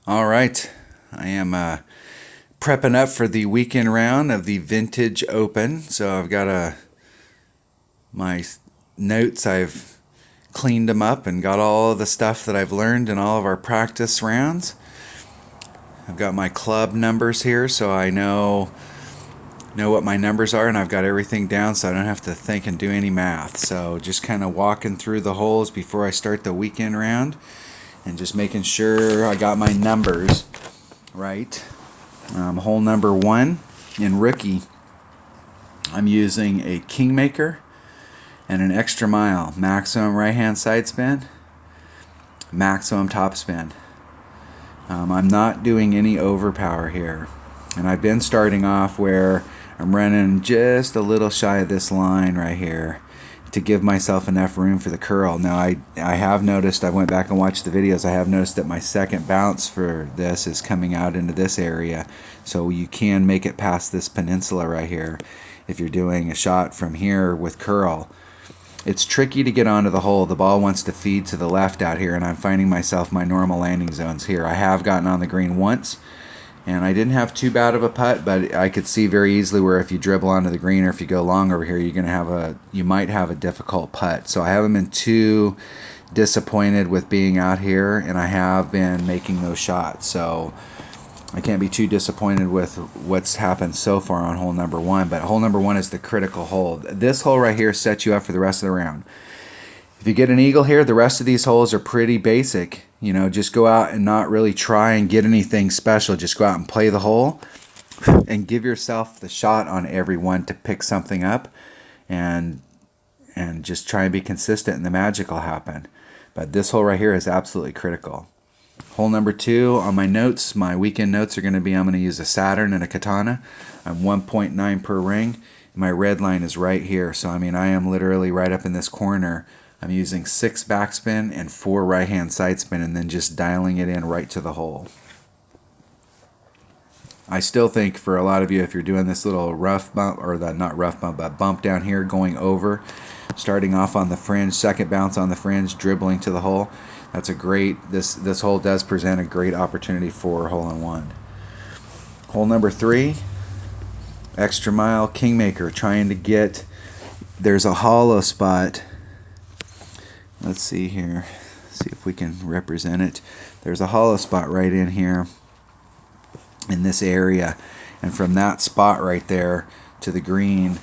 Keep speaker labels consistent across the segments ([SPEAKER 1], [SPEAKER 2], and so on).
[SPEAKER 1] All right. I am prepping up for the weekend round of the Vintage Open. So I've got my notes. I've cleaned them up and got all of the stuff that I've learned in all of our practice rounds. I've got my club numbers here, so I know what my numbers are, and I've got everything down, so I don't have to think and do any math. So just kind of walking through the holes before I start the weekend round, and just making sure I got my numbers right. Hole number 1 in rookie, I'm using a Kingmaker and an extra mile, maximum right hand side spin, maximum top spin. I'm not doing any overpower here, and I've been starting off where I'm running just a little shy of this line right here to give myself enough room for the curl. Now I have noticed, I went back and watched the videos, I have noticed that my second bounce for this is coming out into this area, so you can make it past this peninsula right here if you're doing a shot from here with curl. It's tricky to get onto the hole. The ball wants to feed to the left out here, and I'm finding myself my normal landing zones here. I have gotten on the green once, and I didn't have too bad of a putt, but I could see very easily where if you dribble onto the green or if you go long over here, you might have a difficult putt. So I haven't been too disappointed with being out here, and I have been making those shots. So I can't be too disappointed with what's happened so far on hole number 1, but hole number 1 is the critical hole. This hole right here sets you up for the rest of the round. If you get an eagle here, the rest of these holes are pretty basic. You know, just go out and not really try and get anything special. Just go out and play the hole and give yourself the shot on every one to pick something up, and just try and be consistent, and the magic will happen. But this hole right here is absolutely critical. Hole number 2, on my notes, my weekend notes are going to be, I'm going to use a Saturn and a Katana. I'm 1.9 per ring. My red line is right here, so I mean I am literally right up in this corner. I'm using 6 backspin and 4 right hand side spin, and then just dialing it in right to the hole. I still think for a lot of you, if you're doing this little rough bump, or the not rough bump, but bump down here going over, starting off on the fringe, second bounce on the fringe, dribbling to the hole, that's a great, this hole does present a great opportunity for hole-in-one. Hole number 3, extra mile Kingmaker, trying to get, there's a hollow spot. Let's see here, see if we can represent it. There's a hollow spot right in here in this area, and from that spot right there to the green,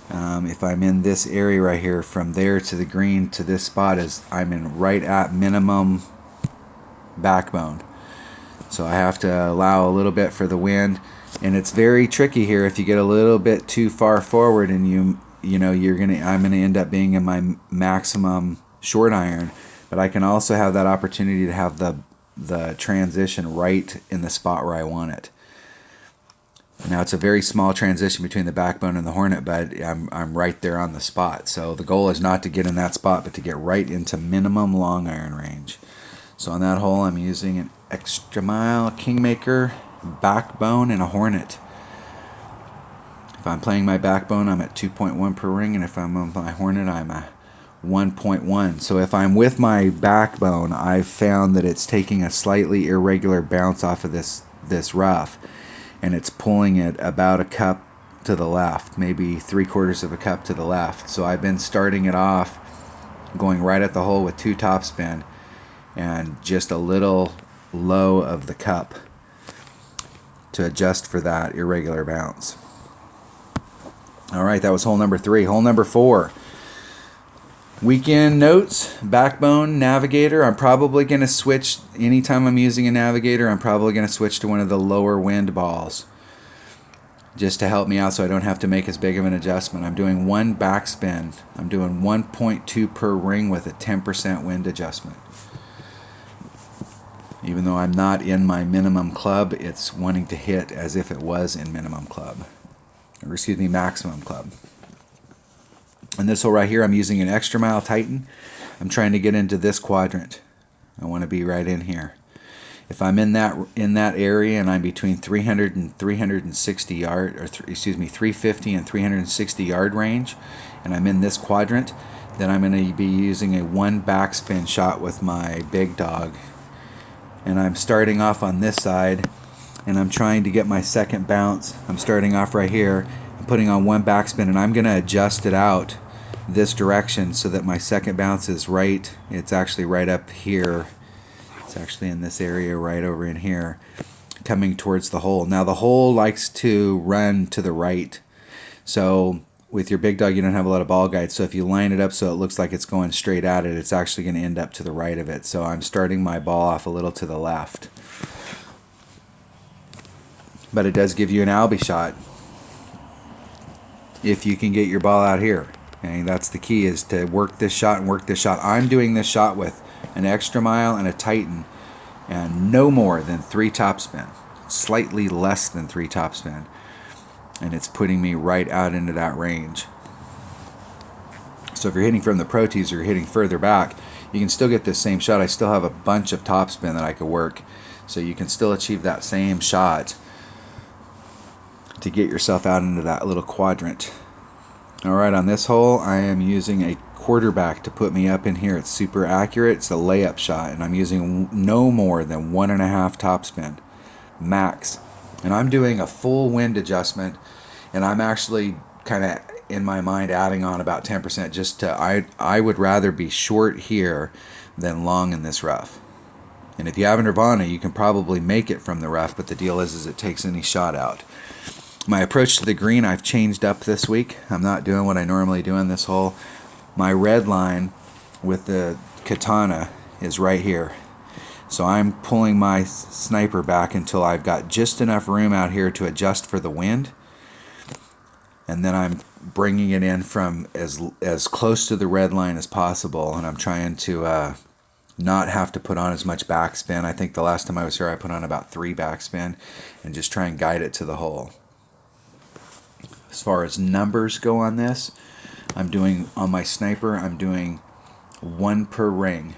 [SPEAKER 1] if I'm in this area right here, from there to the green to this spot, is I'm in right at minimum backbone. So I have to allow a little bit for the wind, and it's very tricky here. If you get a little bit too far forward, and I'm gonna end up being in my maximum short iron, but I can also have that opportunity to have the transition right in the spot where I want it. Now it's a very small transition between the backbone and the hornet, but I'm right there on the spot. So the goal is not to get in that spot, but to get right into minimum long iron range. So on that hole, I'm using an extra mile Kingmaker, backbone, and a hornet. If I'm playing my backbone, I'm at 2.1 per ring, and if I'm on my hornet, I'm at 1.1. So if I'm with my backbone, I've found that it's taking a slightly irregular bounce off of this rough, and it's pulling it about a cup to the left, maybe 3/4 of a cup to the left. So I've been starting it off going right at the hole with 2 topspin and just a little low of the cup to adjust for that irregular bounce. All right, that was hole number 3. Hole number 4. Weekend notes, backbone, navigator. I'm probably going to switch, anytime I'm using a navigator, I'm probably going to switch to one of the lower wind balls just to help me out so I don't have to make as big of an adjustment. I'm doing 1 backspin. I'm doing 1.2 per ring with a 10% wind adjustment. Even though I'm not in my minimum club, it's wanting to hit as if it was in minimum club. Or excuse me, maximum club. And this hole right here, I'm using an extra mile Titan. I'm trying to get into this quadrant. I want to be right in here. If I'm in that area and I'm between 300 and 360 yard, or 350 and 360 yard range, and I'm in this quadrant, then I'm going to be using a 1 backspin shot with my big dog and I'm starting off on this side, and I'm trying to get my second bounce. I'm starting off right here, I'm putting on one backspin, and I'm going to adjust it out this direction so that my second bounce is right. It's actually right up here. It's actually in this area right over in here, coming towards the hole. Now the hole likes to run to the right, so with your big dog you don't have a lot of ball guide, so if you line it up so it looks like it's going straight at it, it's actually going to end up to the right of it. So I'm starting my ball off a little to the left, but it does give you an albie shot if you can get your ball out here. Okay, that's the key, is to work this shot and work this shot. I'm doing this shot with an extra mile and a Titan, and no more than 3 topspin, slightly less than 3 topspin, and it's putting me right out into that range. So if you're hitting from the Pro Tees or you're hitting further back, you can still get this same shot. I still have a bunch of topspin that I could work, so you can still achieve that same shot to get yourself out into that little quadrant. Alright, on this hole I am using a quarterback to put me up in here. It's super accurate. It's a layup shot, and I'm using no more than 1.5 topspin max, and I'm doing a full wind adjustment, and I'm actually kind of in my mind adding on about 10% just to, I would rather be short here than long in this rough. And if you have a Nirvana, you can probably make it from the rough, but the deal is it takes any shot out. My approach to the green I've changed up this week. I'm not doing what I normally do in this hole. My red line with the Katana is right here. So I'm pulling my sniper back until I've got just enough room out here to adjust for the wind. And then I'm bringing it in from as close to the red line as possible. And I'm trying to not have to put on as much backspin. I think the last time I was here I put on about 3 backspin, and just try and guide it to the hole. As far as numbers go on this, I'm doing, on my sniper, I'm doing 1 per ring,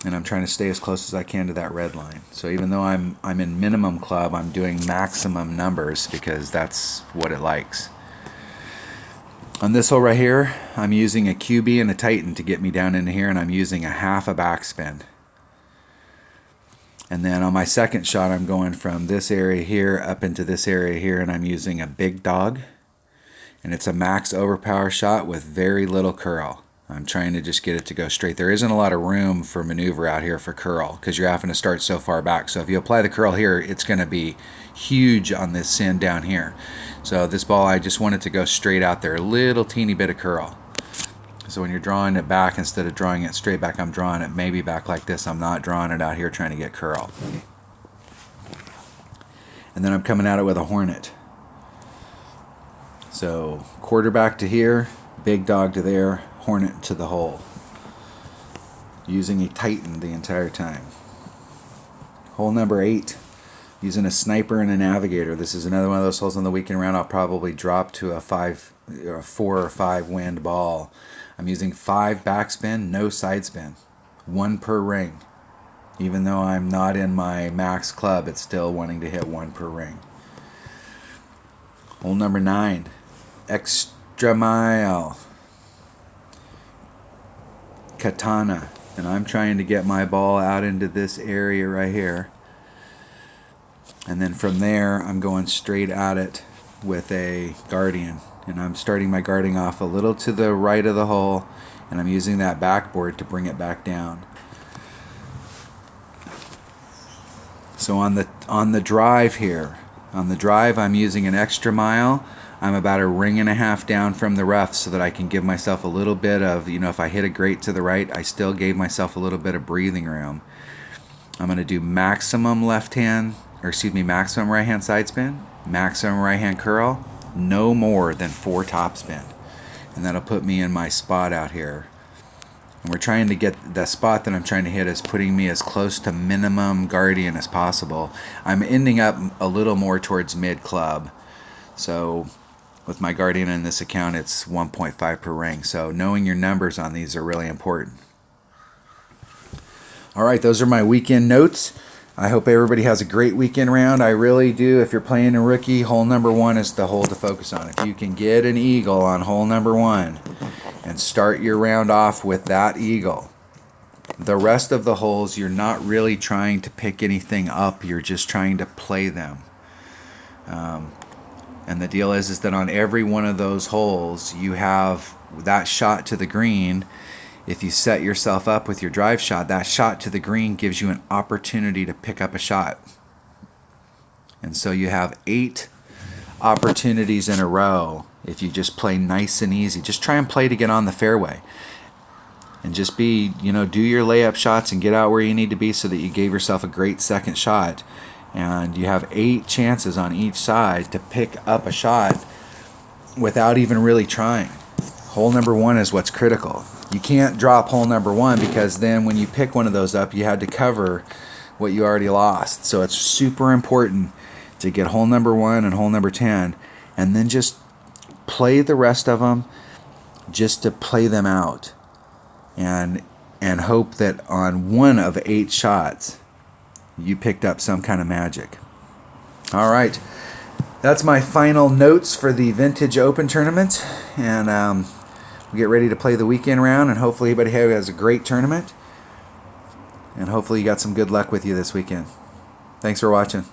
[SPEAKER 1] and I'm trying to stay as close as I can to that red line. So even though I'm in minimum club, I'm doing maximum numbers because that's what it likes. On this hole right here, I'm using a QB and a Titan to get me down into here, and I'm using a half a backspin. And then on my second shot, I'm going from this area here up into this area here, and I'm using a big dog. And it's a max overpower shot with very little curl. I'm trying to just get it to go straight. There isn't a lot of room for maneuver out here for curl because you're having to start so far back. So if you apply the curl here, it's going to be huge on this send down here. So this ball, I just want it to go straight out there, a little teeny bit of curl. So when you're drawing it back, instead of drawing it straight back, I'm drawing it maybe back like this. I'm not drawing it out here trying to get curl. And then I'm coming at it with a Hornet. So quarterback to here, big dog to there, Hornet to the hole. Using a Titan the entire time. Hole number 8, using a sniper and a navigator. This is another one of those holes on the weekend round I'll probably drop to a 4 or 5 wind ball. I'm using 5 backspin, no side spin, 1 per ring. Even though I'm not in my max club, it's still wanting to hit 1 per ring. Hole number 9, extra mile, Katana, and I'm trying to get my ball out into this area right here. And then from there, I'm going straight at it with a Guardian. And I'm starting my guarding off a little to the right of the hole, and I'm using that backboard to bring it back down. So on the drive here, I'm using an extra mile. I'm about 1.5 rings down from the rough so that I can give myself a little bit of, if I hit a grate to the right, I still gave myself a little bit of breathing room. I'm going to do maximum maximum right hand side spin, maximum right hand curl, no more than 4 topspin. And that'll put me in my spot out here. And we're trying to get the spot that I'm trying to hit is putting me as close to minimum Guardian as possible. I'm ending up a little more towards mid club. So with my Guardian in this account, it's 1.5 per ring. So knowing your numbers on these are really important. All right, those are my weekend notes. I hope everybody has a great weekend round. I really do. If you're playing a rookie, hole number 1 is the hole to focus on. If you can get an eagle on hole number 1 and start your round off with that eagle, The rest of the holes, you're not really trying to pick anything up. You're just trying to play them. And the deal is that on every one of those holes, you have that shot to the green. If you set yourself up with your drive shot, that shot to the green gives you an opportunity to pick up a shot. And so you have 8 opportunities in a row if you just play nice and easy. Just try and play to get on the fairway. And just do your layup shots and get out where you need to be so that you gave yourself a great second shot. And you have 8 chances on each side to pick up a shot without even really trying. Hole number 1 is what's critical. You can't drop hole number 1 because then when you pick one of those up, you had to cover what you already lost. So it's super important to get hole number 1 and hole number 10, and then just play the rest of them just to play them out. And hope that on one of 8 shots you picked up some kind of magic. All right, that's my final notes for the Vintage Open tournament, and we get ready to play the weekend round, and hopefully everybody has a great tournament, and hopefully you got some good luck with you this weekend. Thanks for watching.